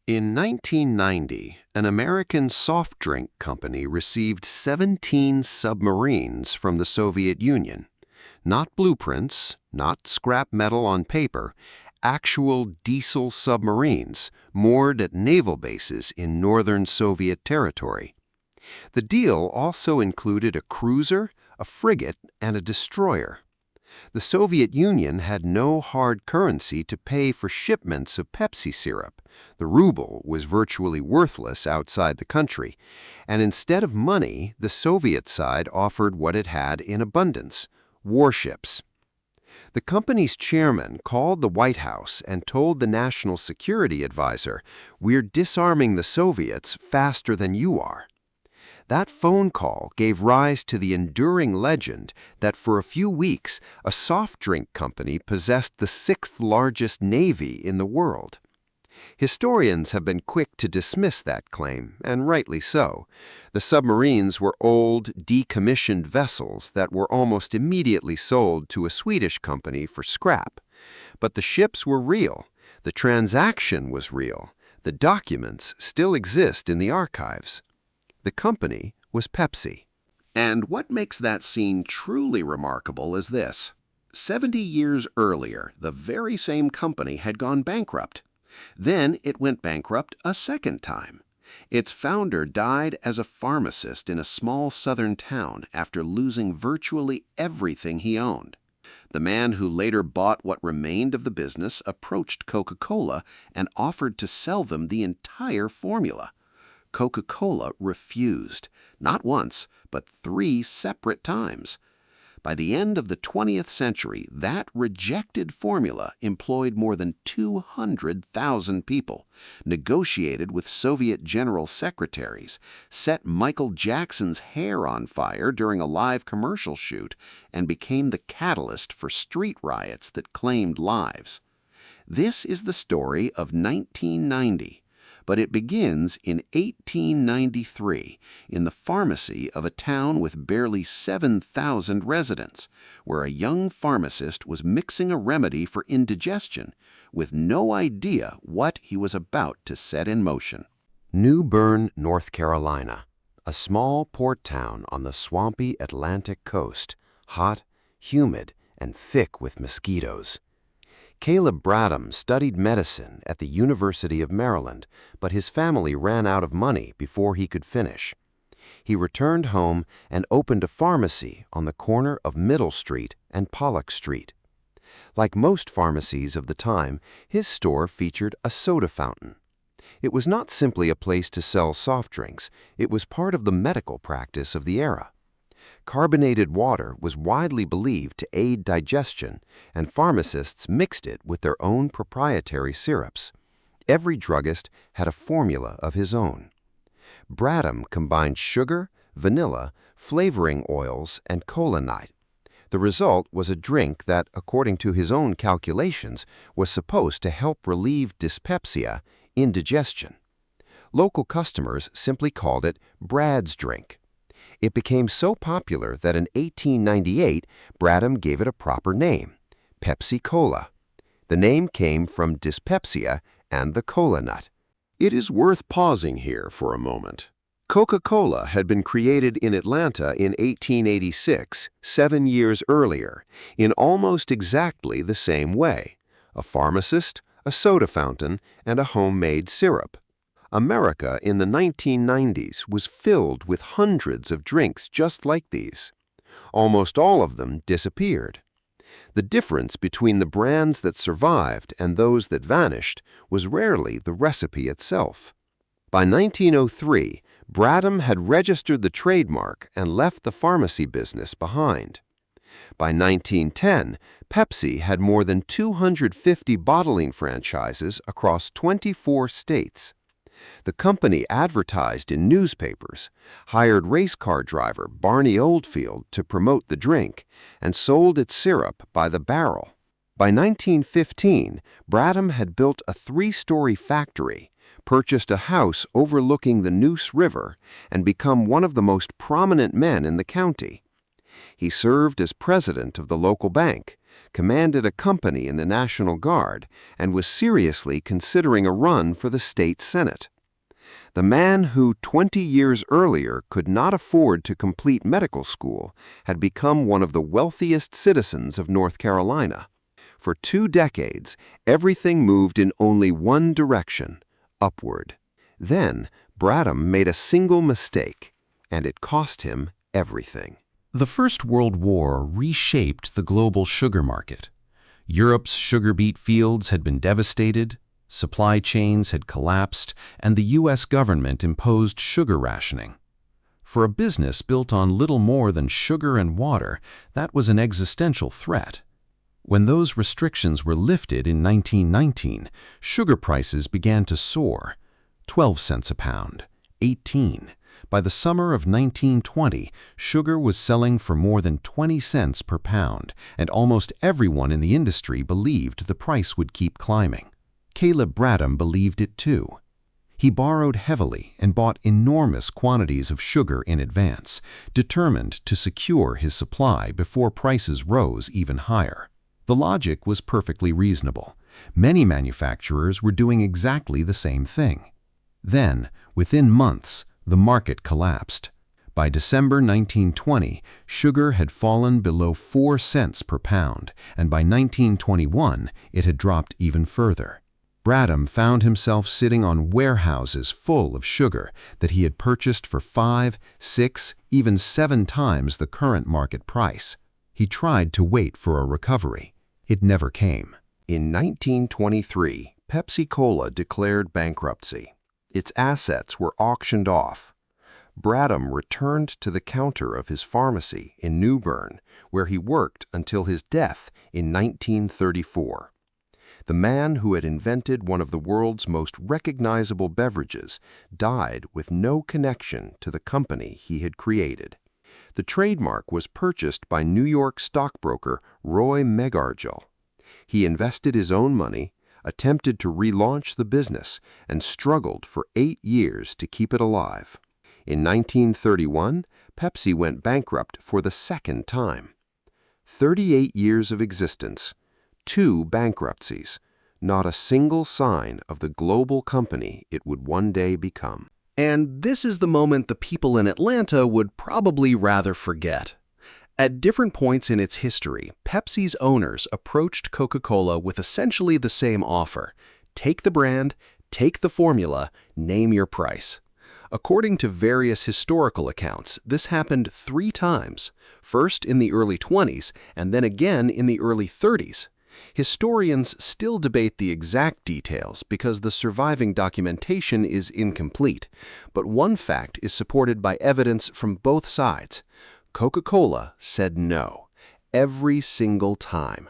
In 1990, an American soft drink company received 17 submarines from the Soviet Union. Not blueprints, not scrap metal on paper, actual diesel submarines moored at naval bases in northern Soviet territory. The deal also included a cruiser, a frigate, and a destroyer. The Soviet Union had no hard currency to pay for shipments of Pepsi syrup. The ruble was virtually worthless outside the country, and instead of money, the Soviet side offered what it had in abundance: warships. The company's chairman called the White House and told the National Security Advisor, "We're disarming the Soviets faster than you are." That phone call gave rise to the enduring legend that for a few weeks, a soft drink company possessed the sixth largest navy in the world. Historians have been quick to dismiss that claim, and rightly so. The submarines were old, decommissioned vessels that were almost immediately sold to a Swedish company for scrap. But the ships were real. The transaction was real. The documents still exist in the archives. The company was Pepsi. And what makes that scene truly remarkable is this. 70 years earlier, the very same company had gone bankrupt. Then it went bankrupt a second time. Its founder died as a pharmacist in a small southern town after losing virtually everything he owned. The man who later bought what remained of the business approached Coca-Cola and offered to sell them the entire formula. Coca-Cola refused, not once, but 3 separate times. By the end of the 20th century, that rejected formula employed more than 200,000 people, negotiated with Soviet general secretaries, set Michael Jackson's hair on fire during a live commercial shoot, and became the catalyst for street riots that claimed lives. This is the story of 1990. But it begins in 1893 in the pharmacy of a town with barely 7,000 residents, where a young pharmacist was mixing a remedy for indigestion with no idea what he was about to set in motion. New Bern, North Carolina, a small port town on the swampy Atlantic coast, hot, humid, and thick with mosquitoes. Caleb Bradham studied medicine at the University of Maryland, but his family ran out of money before he could finish. He returned home and opened a pharmacy on the corner of Middle Street and Pollock Street. Like most pharmacies of the time, his store featured a soda fountain. It was not simply a place to sell soft drinks, it was part of the medical practice of the era. Carbonated water was widely believed to aid digestion, and pharmacists mixed it with their own proprietary syrups. Every druggist had a formula of his own. Bradham combined sugar, vanilla, flavoring oils, and cola night. The result was a drink that, according to his own calculations, was supposed to help relieve dyspepsia, indigestion. Local customers simply called it Brad's drink. It became so popular that in 1898, Bradham gave it a proper name, Pepsi Cola. The name came from dyspepsia and the cola nut. It is worth pausing here for a moment. Coca-Cola had been created in Atlanta in 1886, 7 years earlier, in almost exactly the same way: a pharmacist, a soda fountain, and a homemade syrup. America in the 1990s was filled with hundreds of drinks just like these. Almost all of them disappeared. The difference between the brands that survived and those that vanished was rarely the recipe itself. By 1903, Bradham had registered the trademark and left the pharmacy business behind. By 1910, Pepsi had more than 250 bottling franchises across 24 states. The company advertised in newspapers, hired race car driver Barney Oldfield to promote the drink, and sold its syrup by the barrel. By 1915, Bradham had built a 3-story factory, purchased a house overlooking the Neuse River, and become one of the most prominent men in the county. He served as president of the local bank, commanded a company in the National Guard, and was seriously considering a run for the state Senate. The man who 20 years earlier could not afford to complete medical school had become one of the wealthiest citizens of North Carolina. For 2 decades, everything moved in only one direction, upward. Then, Bradham made a single mistake, and it cost him everything. The First World War reshaped the global sugar market. Europe's sugar beet fields had been devastated, supply chains had collapsed, and the U.S. government imposed sugar rationing. For a business built on little more than sugar and water, that was an existential threat. When those restrictions were lifted in 1919, sugar prices began to soar. 12 cents a pound, 18. By the summer of 1920, sugar was selling for more than 20 cents per pound, and almost everyone in the industry believed the price would keep climbing. Caleb Bradham believed it too. He borrowed heavily and bought enormous quantities of sugar in advance, determined to secure his supply before prices rose even higher. The logic was perfectly reasonable. Many manufacturers were doing exactly the same thing. Then, within months, the market collapsed. By December 1920, sugar had fallen below 4 cents per pound, and by 1921, it had dropped even further. Bradham found himself sitting on warehouses full of sugar that he had purchased for 5, 6, even 7 times the current market price. He tried to wait for a recovery. It never came. In 1923, Pepsi-Cola declared bankruptcy. Its assets were auctioned off. Bradham returned to the counter of his pharmacy in New Bern, where he worked until his death in 1934. The man who had invented one of the world's most recognizable beverages died with no connection to the company he had created. The trademark was purchased by New York stockbroker Roy Megargel. He invested his own money, attempted to relaunch the business, and struggled for 8 years to keep it alive. In 1931, Pepsi went bankrupt for the second time. 38 years of existence, 2 bankruptcies, not a single sign of the global company it would one day become. And this is the moment the people in Atlanta would probably rather forget. At different points in its history, Pepsi's owners approached Coca-Cola with essentially the same offer: take the brand, take the formula, name your price. According to various historical accounts, this happened 3 times, first in the early 20s and then again in the early 30s. Historians still debate the exact details because the surviving documentation is incomplete, but one fact is supported by evidence from both sides. Coca-Cola said no, every single time.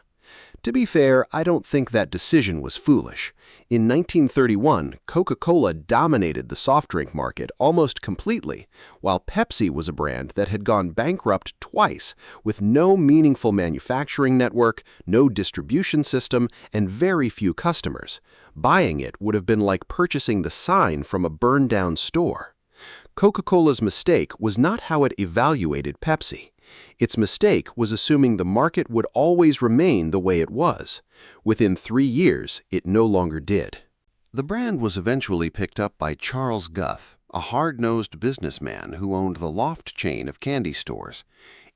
To be fair, I don't think that decision was foolish. In 1931, Coca-Cola dominated the soft drink market almost completely, while Pepsi was a brand that had gone bankrupt twice, with no meaningful manufacturing network, no distribution system, and very few customers. Buying it would have been like purchasing the sign from a burned-down store. Coca-Cola's mistake was not how it evaluated Pepsi. Its mistake was assuming the market would always remain the way it was. Within 3 years, it no longer did. The brand was eventually picked up by Charles Guth, a hard-nosed businessman who owned the Loft chain of candy stores.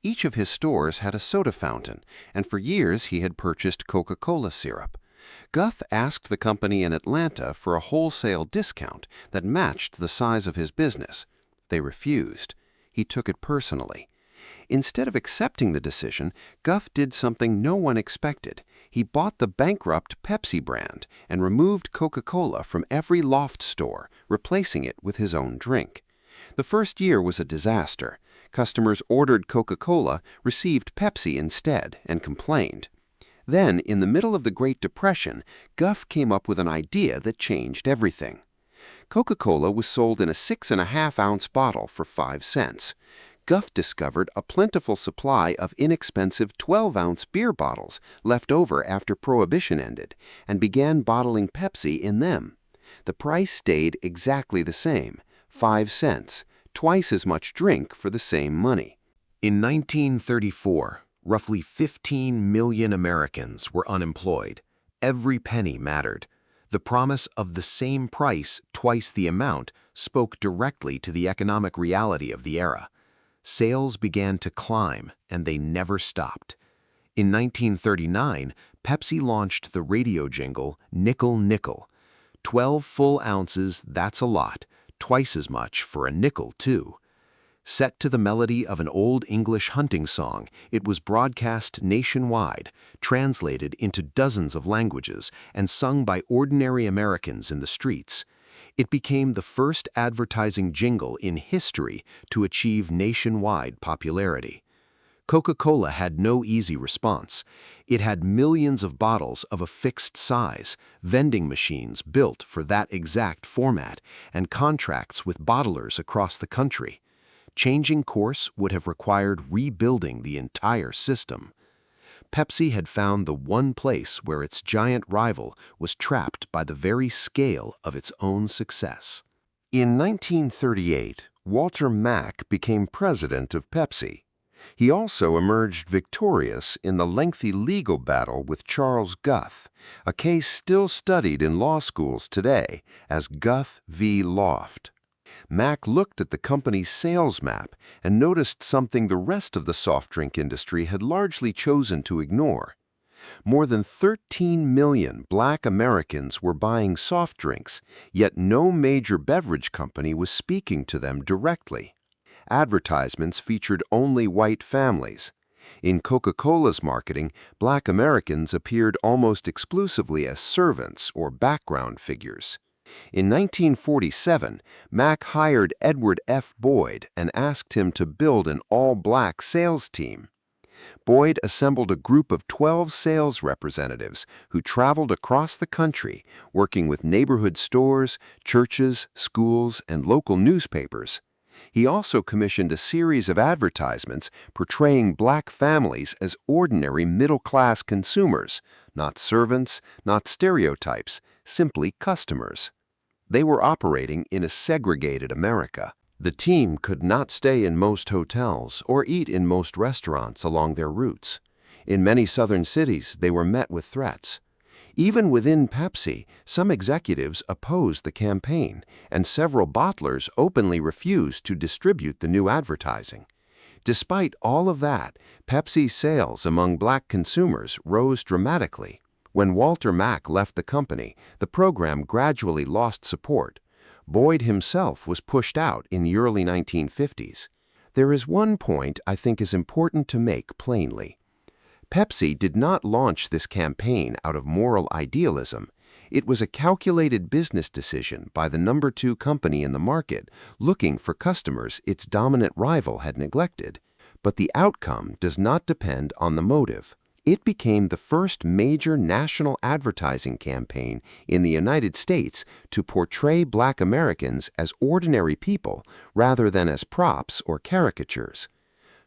Each of his stores had a soda fountain, and for years he had purchased Coca-Cola syrup. Guth asked the company in Atlanta for a wholesale discount that matched the size of his business. They refused. He took it personally. Instead of accepting the decision, Guth did something no one expected. He bought the bankrupt Pepsi brand and removed Coca-Cola from every Loft store, replacing it with his own drink. The first year was a disaster. Customers ordered Coca-Cola, received Pepsi instead, and complained. Then, in the middle of the Great Depression, Guth came up with an idea that changed everything. Coca-Cola was sold in a 6.5-ounce bottle for 5 cents. Guth discovered a plentiful supply of inexpensive 12-ounce beer bottles left over after Prohibition ended, and began bottling Pepsi in them. The price stayed exactly the same, 5 cents, twice as much drink for the same money. In 1934, Roughly 15 million Americans were unemployed. Every penny mattered. The promise of the same price, twice the amount, spoke directly to the economic reality of the era. Sales began to climb, and they never stopped. In 1939, Pepsi launched the radio jingle, "Nickel, Nickel." 12 full ounces, that's a lot, twice as much for a nickel, too. Set to the melody of an old English hunting song, it was broadcast nationwide, translated into dozens of languages, and sung by ordinary Americans in the streets. It became the first advertising jingle in history to achieve nationwide popularity. Coca-Cola had no easy response. It had millions of bottles of a fixed size, vending machines built for that exact format, and contracts with bottlers across the country. Changing course would have required rebuilding the entire system. Pepsi had found the one place where its giant rival was trapped by the very scale of its own success. In 1938, Walter Mack became president of Pepsi. He also emerged victorious in the lengthy legal battle with Charles Guth, a case still studied in law schools today as Guth v. Loft. Mack looked at the company's sales map and noticed something the rest of the soft drink industry had largely chosen to ignore. More than 13 million Black Americans were buying soft drinks, yet no major beverage company was speaking to them directly. Advertisements featured only white families. In Coca-Cola's marketing, Black Americans appeared almost exclusively as servants or background figures. In 1947, Mack hired Edward F. Boyd and asked him to build an all-black sales team. Boyd assembled a group of 12 sales representatives who traveled across the country, working with neighborhood stores, churches, schools, and local newspapers. He also commissioned a series of advertisements portraying Black families as ordinary middle-class consumers, not servants, not stereotypes, simply customers. They were operating in a segregated America. The team could not stay in most hotels or eat in most restaurants along their routes. In many southern cities, they were met with threats. Even within Pepsi, some executives opposed the campaign, and several bottlers openly refused to distribute the new advertising. Despite all of that, Pepsi's sales among Black consumers rose dramatically. When Walter Mack left the company, the program gradually lost support. Boyd himself was pushed out in the early 1950s. There is one point I think is important to make plainly. Pepsi did not launch this campaign out of moral idealism. It was a calculated business decision by the number 2 company in the market, looking for customers its dominant rival had neglected. But the outcome does not depend on the motive. It became the first major national advertising campaign in the United States to portray Black Americans as ordinary people rather than as props or caricatures.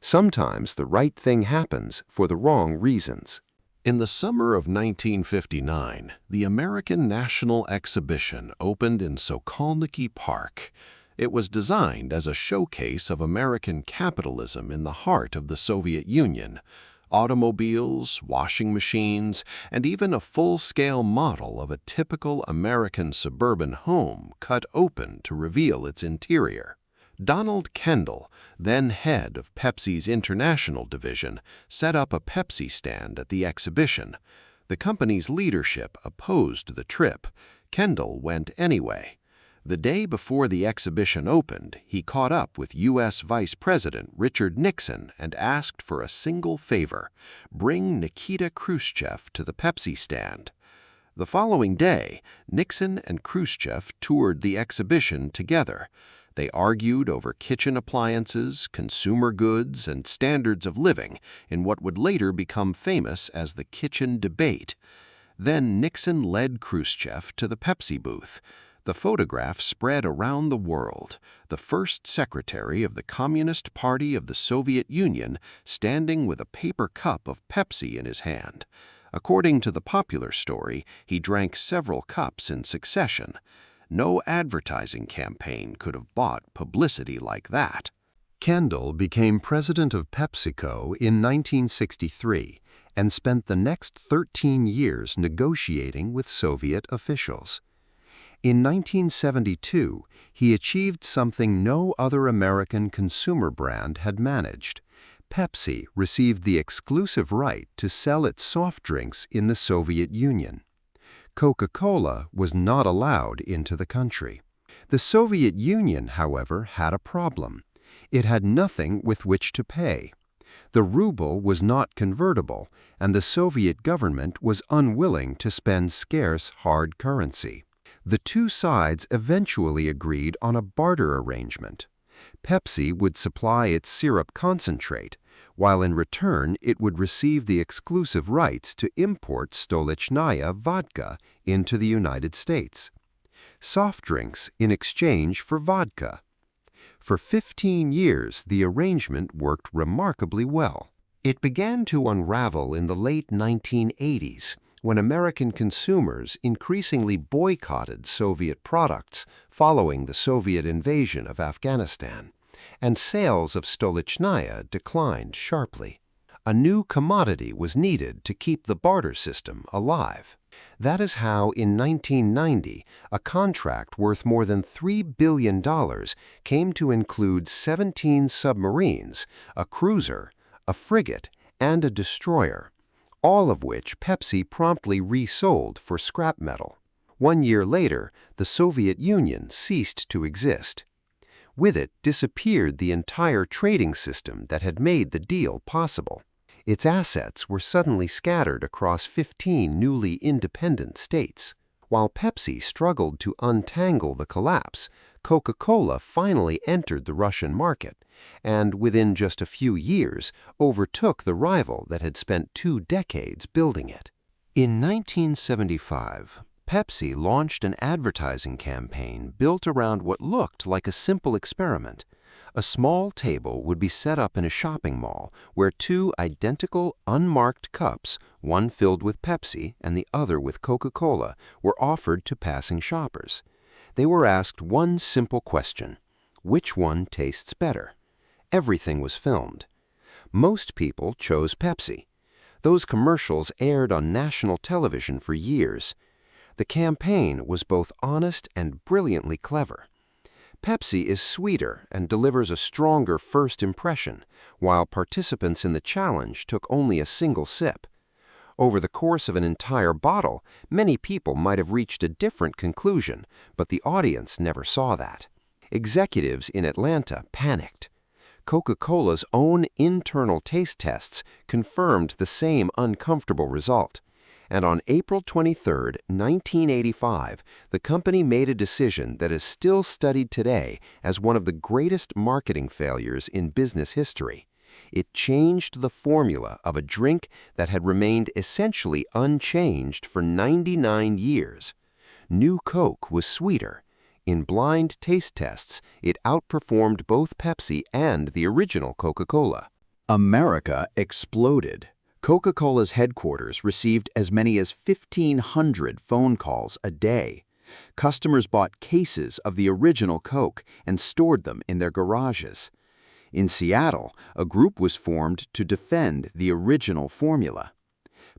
Sometimes the right thing happens for the wrong reasons. In the summer of 1959, the American National Exhibition opened in Sokolniki Park. It was designed as a showcase of American capitalism in the heart of the Soviet Union. Automobiles, washing machines, and even a full-scale model of a typical American suburban home cut open to reveal its interior. Donald Kendall, then head of Pepsi's international division, set up a Pepsi stand at the exhibition. The company's leadership opposed the trip. Kendall went anyway. The day before the exhibition opened, he caught up with U.S. Vice President Richard Nixon and asked for a single favor: bring Nikita Khrushchev to the Pepsi stand. The following day, Nixon and Khrushchev toured the exhibition together. They argued over kitchen appliances, consumer goods, and standards of living in what would later become famous as the kitchen debate. Then Nixon led Khrushchev to the Pepsi booth. The photograph spread around the world, the first secretary of the Communist Party of the Soviet Union standing with a paper cup of Pepsi in his hand. According to the popular story, he drank several cups in succession. No advertising campaign could have bought publicity like that. Kendall became president of PepsiCo in 1963 and spent the next 13 years negotiating with Soviet officials. In 1972, he achieved something no other American consumer brand had managed. Pepsi received the exclusive right to sell its soft drinks in the Soviet Union. Coca-Cola was not allowed into the country. The Soviet Union, however, had a problem. It had nothing with which to pay. The ruble was not convertible, and the Soviet government was unwilling to spend scarce hard currency. The two sides eventually agreed on a barter arrangement. Pepsi would supply its syrup concentrate, while in return it would receive the exclusive rights to import stolichnaya vodka into the United States. Soft drinks in exchange for vodka. For 15 years, the arrangement worked remarkably well. It began to unravel in the late 1980s, when American consumers increasingly boycotted Soviet products following the Soviet invasion of Afghanistan, and sales of stolichnaya declined sharply. A new commodity was needed to keep the barter system alive. That is how, in 1990, a contract worth more than $3 billion came to include 17 submarines, a cruiser, a frigate, and a destroyer, all of which Pepsi promptly resold for scrap metal. 1 year later, the Soviet Union ceased to exist. With it disappeared the entire trading system that had made the deal possible. Its assets were suddenly scattered across 15 newly independent states. While Pepsi struggled to untangle the collapse, Coca-Cola finally entered the Russian market and, within just a few years, overtook the rival that had spent 2 decades building it. In 1975, Pepsi launched an advertising campaign built around what looked like a simple experiment. A small table would be set up in a shopping mall where 2 identical, unmarked cups, one filled with Pepsi and the other with Coca-Cola, were offered to passing shoppers. They were asked one simple question: which one tastes better? Everything was filmed. Most people chose Pepsi. Those commercials aired on national television for years. The campaign was both honest and brilliantly clever. Pepsi is sweeter and delivers a stronger first impression, while participants in the challenge took only a single sip. Over the course of an entire bottle, many people might have reached a different conclusion, but the audience never saw that. Executives in Atlanta panicked. Coca-Cola's own internal taste tests confirmed the same uncomfortable result. And on April 23, 1985, the company made a decision that is still studied today as one of the greatest marketing failures in business history. It changed the formula of a drink that had remained essentially unchanged for 99 years. New Coke was sweeter. In blind taste tests, it outperformed both Pepsi and the original Coca-Cola. America exploded. Coca-Cola's headquarters received as many as 1,500 phone calls a day. Customers bought cases of the original Coke and stored them in their garages. In Seattle, a group was formed to defend the original formula.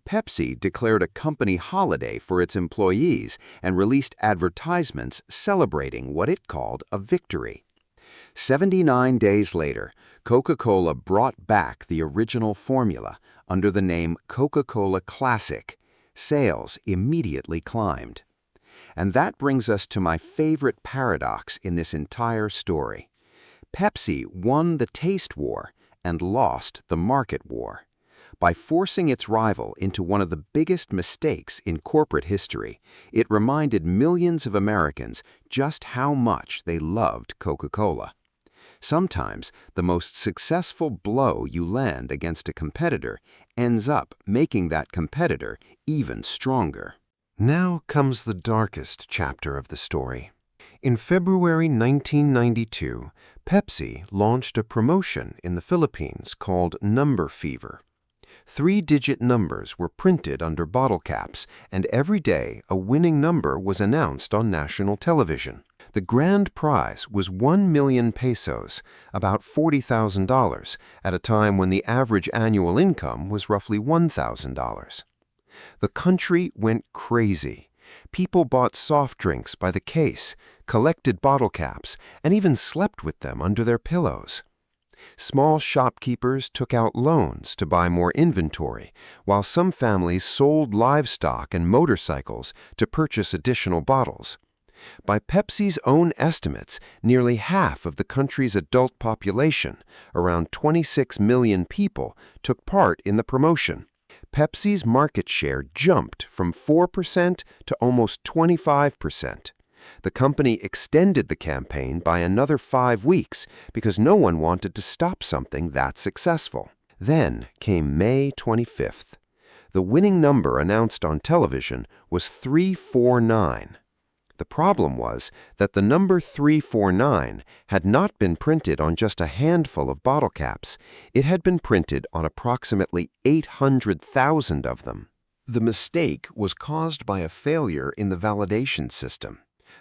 Pepsi declared a company holiday for its employees and released advertisements celebrating what it called a victory. 79 days later, Coca-Cola brought back the original formula under the name Coca-Cola Classic. Sales immediately climbed. And that brings us to my favorite paradox in this entire story. Pepsi won the taste war and lost the market war. By forcing its rival into one of the biggest mistakes in corporate history, it reminded millions of Americans just how much they loved Coca-Cola. Sometimes, the most successful blow you land against a competitor ends up making that competitor even stronger. Now comes the darkest chapter of the story. In February 1992, Pepsi launched a promotion in the Philippines called Number Fever. 3-digit numbers were printed under bottle caps, and every day a winning number was announced on national television. The grand prize was 1 million pesos, about $40,000, at a time when the average annual income was roughly $1,000. The country went crazy. People bought soft drinks by the case, collected bottle caps, and even slept with them under their pillows. Small shopkeepers took out loans to buy more inventory, while some families sold livestock and motorcycles to purchase additional bottles. By Pepsi's own estimates, nearly half of the country's adult population, around 26 million people, took part in the promotion. Pepsi's market share jumped from 4% to almost 25%. The company extended the campaign by another 5 weeks because no one wanted to stop something that successful. Then came May 25th. The winning number announced on television was 349. The problem was that the number 349 had not been printed on just a handful of bottle caps. It had been printed on approximately 800,000 of them. The mistake was caused by a failure in the validation system.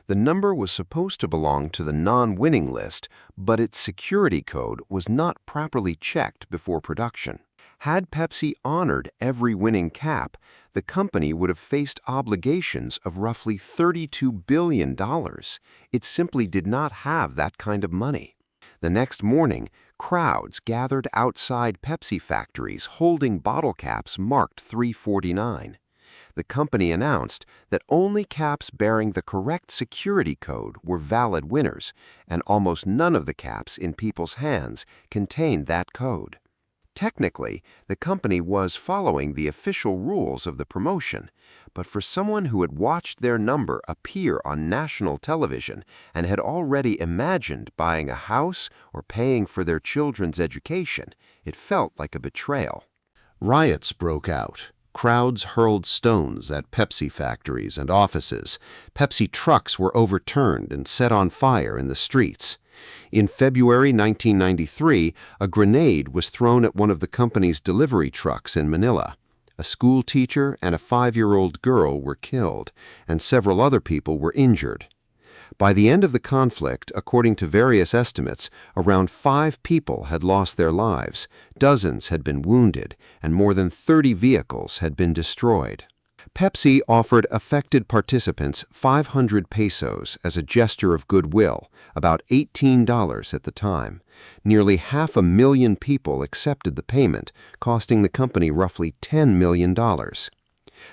The number was supposed to belong to the non-winning list, but its security code was not properly checked before production. Had Pepsi honored every winning cap, the company would have faced obligations of roughly $32 billion. It simply did not have that kind of money. The next morning, crowds gathered outside Pepsi factories holding bottle caps marked 349. The company announced that only caps bearing the correct security code were valid winners, and almost none of the caps in people's hands contained that code. Technically, the company was following the official rules of the promotion, but for someone who had watched their number appear on national television and had already imagined buying a house or paying for their children's education, it felt like a betrayal. Riots broke out. Crowds hurled stones at Pepsi factories and offices. Pepsi trucks were overturned and set on fire in the streets. In February 1993, a grenade was thrown at one of the company's delivery trucks in Manila. A school teacher and a 5-year-old girl were killed, and several other people were injured. By the end of the conflict, according to various estimates, around 5 people had lost their lives, dozens had been wounded, and more than 30 vehicles had been destroyed. Pepsi offered affected participants 500 pesos as a gesture of goodwill, about $18 at the time. Nearly 500,000 people accepted the payment, costing the company roughly $10 million.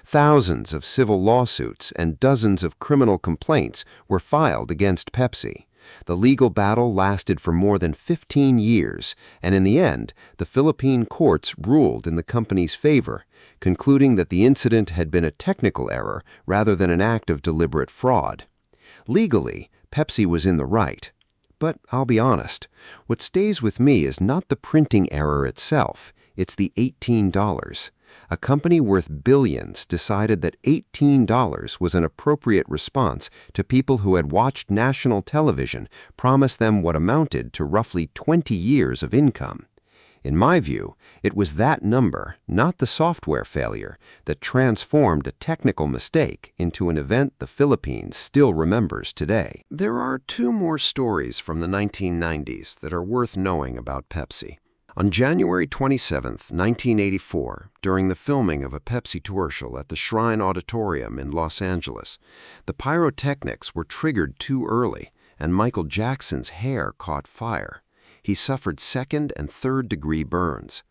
Thousands of civil lawsuits and dozens of criminal complaints were filed against Pepsi. The legal battle lasted for more than 15 years, and in the end, the Philippine courts ruled in the company's favor, concluding that the incident had been a technical error rather than an act of deliberate fraud. Legally, Pepsi was in the right. But I'll be honest, what stays with me is not the printing error itself, it's the $18. A company worth billions decided that $18 was an appropriate response to people who had watched national television promise them what amounted to roughly 20 years of income. In my view, it was that number, not the software failure, that transformed a technical mistake into an event the Philippines still remembers today. There are 2 more stories from the 1990s that are worth knowing about Pepsi. On January 27, 1984, during the filming of a Pepsi commercial at the Shrine Auditorium in Los Angeles, the pyrotechnics were triggered too early, and Michael Jackson's hair caught fire. He suffered 2nd and 3rd degree burns.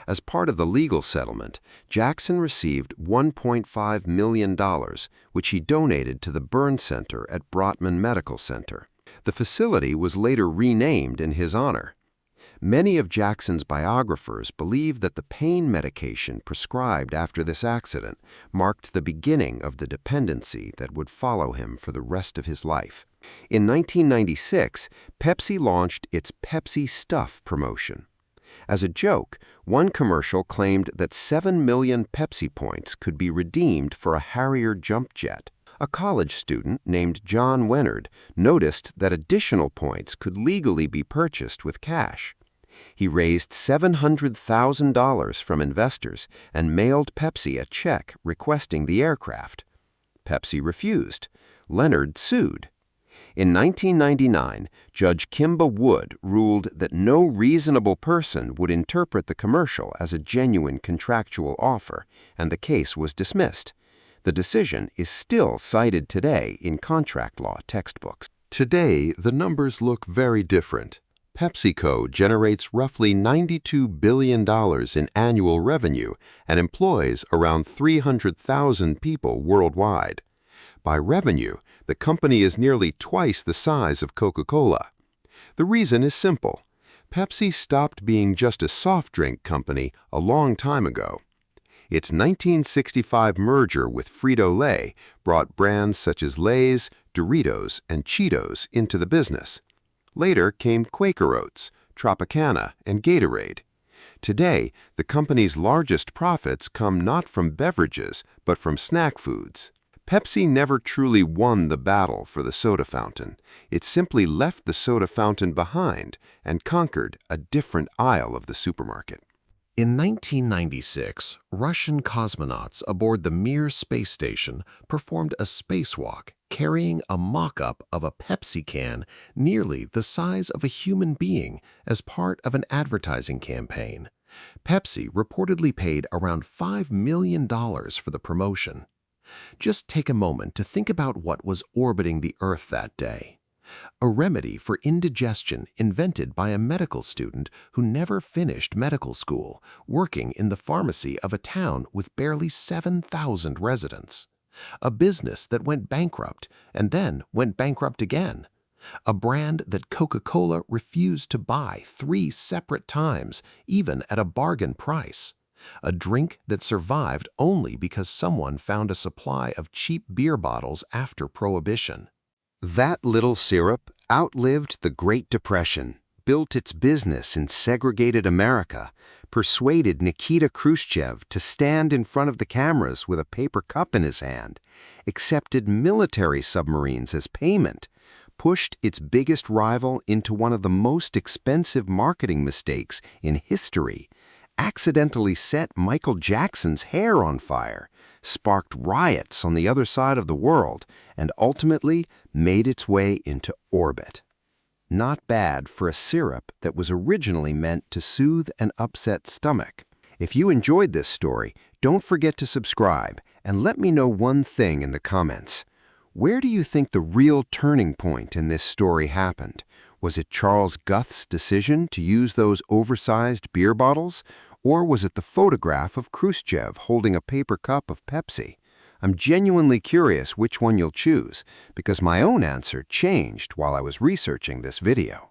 As part of the legal settlement, Jackson received $1.5 million, which he donated to the Bern Center at Brotman Medical Center. The facility was later renamed in his honor. Many of Jackson's biographers believe that the pain medication prescribed after this accident marked the beginning of the dependency that would follow him for the rest of his life. In 1996, Pepsi launched its Pepsi Stuff promotion. As a joke, one commercial claimed that 7 million Pepsi points could be redeemed for a Harrier jump jet. A college student named John Wennard noticed that additional points could legally be purchased with cash. He raised $700,000 from investors and mailed Pepsi a check requesting the aircraft. Pepsi refused. Leonard sued. In 1999, Judge Kimba Wood ruled that no reasonable person would interpret the commercial as a genuine contractual offer, and the case was dismissed. The decision is still cited today in contract law textbooks. Today, the numbers look very different. PepsiCo generates roughly $92 billion in annual revenue and employs around 300,000 people worldwide. By revenue, the company is nearly twice the size of Coca-Cola. The reason is simple. Pepsi stopped being just a soft drink company a long time ago. Its 1965 merger with Frito-Lay brought brands such as Lay's, Doritos, and Cheetos into the business. Later came Quaker Oats, Tropicana, and Gatorade. Today, the company's largest profits come not from beverages, but from snack foods. Pepsi never truly won the battle for the soda fountain. It simply left the soda fountain behind and conquered a different aisle of the supermarket. In 1996, Russian cosmonauts aboard the Mir space station performed a spacewalk carrying a mock-up of a Pepsi can nearly the size of a human being as part of an advertising campaign. Pepsi reportedly paid around $5 million for the promotion. Just take a moment to think about what was orbiting the Earth that day. A remedy for indigestion invented by a medical student who never finished medical school, working in the pharmacy of a town with barely 7,000 residents. A business that went bankrupt and then went bankrupt again. A brand that Coca-Cola refused to buy 3 separate times, even at a bargain price. A drink that survived only because someone found a supply of cheap beer bottles after Prohibition. That little syrup outlived the Great Depression, built its business in segregated America, persuaded Nikita Khrushchev to stand in front of the cameras with a paper cup in his hand, accepted military submarines as payment, pushed its biggest rival into one of the most expensive marketing mistakes in history, accidentally set Michael Jackson's hair on fire, sparked riots on the other side of the world, and ultimately made its way into orbit. Not bad for a syrup that was originally meant to soothe an upset stomach. If you enjoyed this story, don't forget to subscribe and let me know one thing in the comments. Where do you think the real turning point in this story happened? Was it Charles Guth's decision to use those oversized beer bottles? Or was it the photograph of Khrushchev holding a paper cup of Pepsi? I'm genuinely curious which one you'll choose, because my own answer changed while I was researching this video.